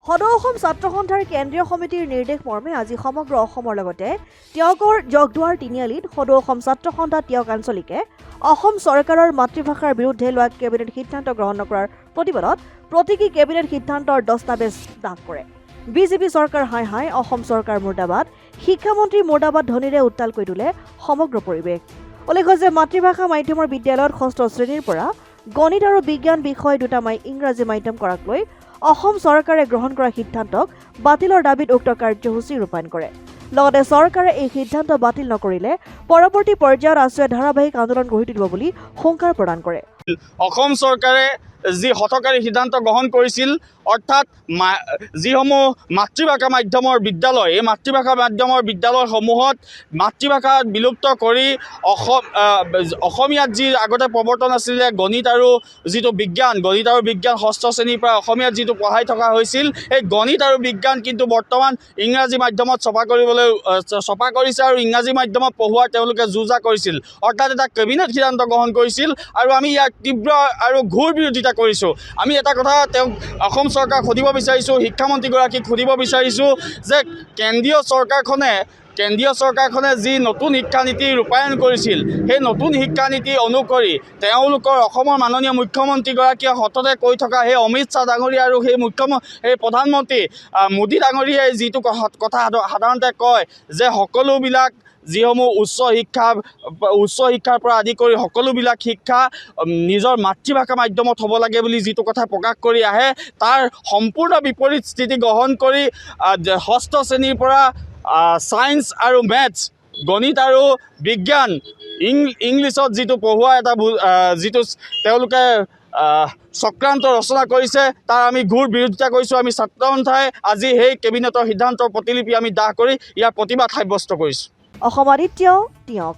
সদৌ অসম ছাত্ৰ সন্থাৰ কেন্দ্ৰীয় সমিতিৰ নিৰ্দেশ মৰ্মে আজি সমগ্ৰ অসমৰ লগতে টিয়কৰ জগদুৱাৰ তিনিআলিত সদৌ অসম ছাত্ৰ সন্থা টিয়ক আঞ্চলিকে অসম চৰকাৰৰ মাতৃভাষাৰ বিৰুদ্ধে লোৱা কেবিনেট সিদ্ধান্ত গ্ৰহণ নকৰাৰ প্ৰতিবাদত প্ৰতীকী কেবিনেট সিদ্ধান্তৰ দস্তাবেজ দাখ কৰে। বিজেপি চৰকাৰ হাই হাই, অসম চৰকাৰ মুৰ্দাবাদ, শিক্ষামন্ত্ৰী মুৰ্দাবাদ ধ্বনিৰে উত্তাল কৰি তোলে সমগ্ৰ পৰিৱেশ। উল্লেখ্য যে মাতৃভাষা মাধ্যমৰ বিদ্যালয়ত 6ষ্ঠ শ্ৰেণীৰ পৰা গণিত আৰু বিজ্ঞান বিষয় দুটা ইংৰাজী মাধ্যম কৰাক লৈ অসম চৰকাৰে গ্ৰহণ কৰা সিদ্ধান্তক বাতিলৰ দাবীত উক্ত কাৰ্যসূচী ৰূপায়ণ কৰে। লগতে চৰকাৰে এই সিদ্ধান্ত বাতিল নকৰিলে পৰৱৰ্তী পৰ্যায়ত আছুৱে ধাৰাবাহিক আন্দোলন গঢ়ি তুলিব বুলি হুংকাৰ প্ৰদান কৰে। অসম চৰকাৰে যি হঠকাৰী সিদ্ধান্ত গ্ৰহণ কৰিছিল, অৰ্থাৎ যিসমূহ মাতৃভাষা মাধ্যমৰ বিদ্যালয়, এই মাতৃভাষা মাধ্যমৰ বিদ্যালয়সমূহত মাতৃভাষা বিলুপ্ত কৰি অসমীয়াত যি আগতে প্ৰৱৰ্তন আছিলে গণিত আৰু বিজ্ঞান 6ষ্ঠ শ্ৰেণীৰ পৰা অসমীয়াত যিটো পঢ়াই থকা হৈছিল, এই গণিত আৰু বিজ্ঞান কিন্তু বৰ্তমান ইংৰাজী মাধ্যমত ছপা কৰিছে আৰু ইংৰাজী মাধ্যমত পঢ়োৱাৰ তেওঁলোকে যুঁজা কৰিছিল। অৰ্থাৎ এটা কেবিনেট সিদ্ধান্ত গ্ৰহণ কৰিছিল আৰু আমি ইয়াক তীব্ৰ আৰু ঘোৰ বিৰোধিতা কৰিছোঁ। আমি এটা কথা তেওঁক অসম চৰকাৰক সুধিব বিচাৰিছোঁ, শিক্ষামন্ত্ৰীগৰাকীক সুধিব বিচাৰিছোঁ যে কেন্দ্ৰীয় চৰকাৰখনে যি নতুন শিক্ষানীতি ৰূপায়ণ কৰিছিল, সেই নতুন শিক্ষানীতি অনুসৰি তেওঁলোকৰ অসমৰ মাননীয় মুখ্যমন্ত্ৰীগৰাকীয়ে সততে কৈ থকা সেই অমিত শ্বাহ ডাঙৰীয়া আৰু সেই প্ৰধানমন্ত্ৰী মোদী ডাঙৰীয়াই যিটো কথা সাধাৰণতে কয় যে সকলোবিলাক যিসমূহ উচ্চ শিক্ষাৰ পৰা আদি কৰি সকলোবিলাক শিক্ষা নিজৰ মাতৃভাষা মাধ্যমত হ'ব লাগে বুলি যিটো কথা প্ৰকাশ কৰি আহে, তাৰ সম্পূৰ্ণ বিপৰীত স্থিতি গ্ৰহণ কৰি 6ষ্ঠ শ্ৰেণীৰ পৰা ছায়েন্স আৰু মেথছ, গণিত আৰু বিজ্ঞান, ইংলিছত যিটো পঢ়োৱা এটা যিটো তেওঁলোকে চক্ৰান্ত ৰচনা কৰিছে, তাৰ আমি ঘোৰ বিৰোধিতা কৰিছোঁ। আমি ছাত্ৰ সন্থাই আজি সেই কেবিনেটৰ সিদ্ধান্তৰ প্ৰতিলিপি আমি দাহ কৰি ইয়াৰ প্ৰতিবাদ সাব্যস্ত কৰিছোঁ। অসম আদিত্য টিয়ক।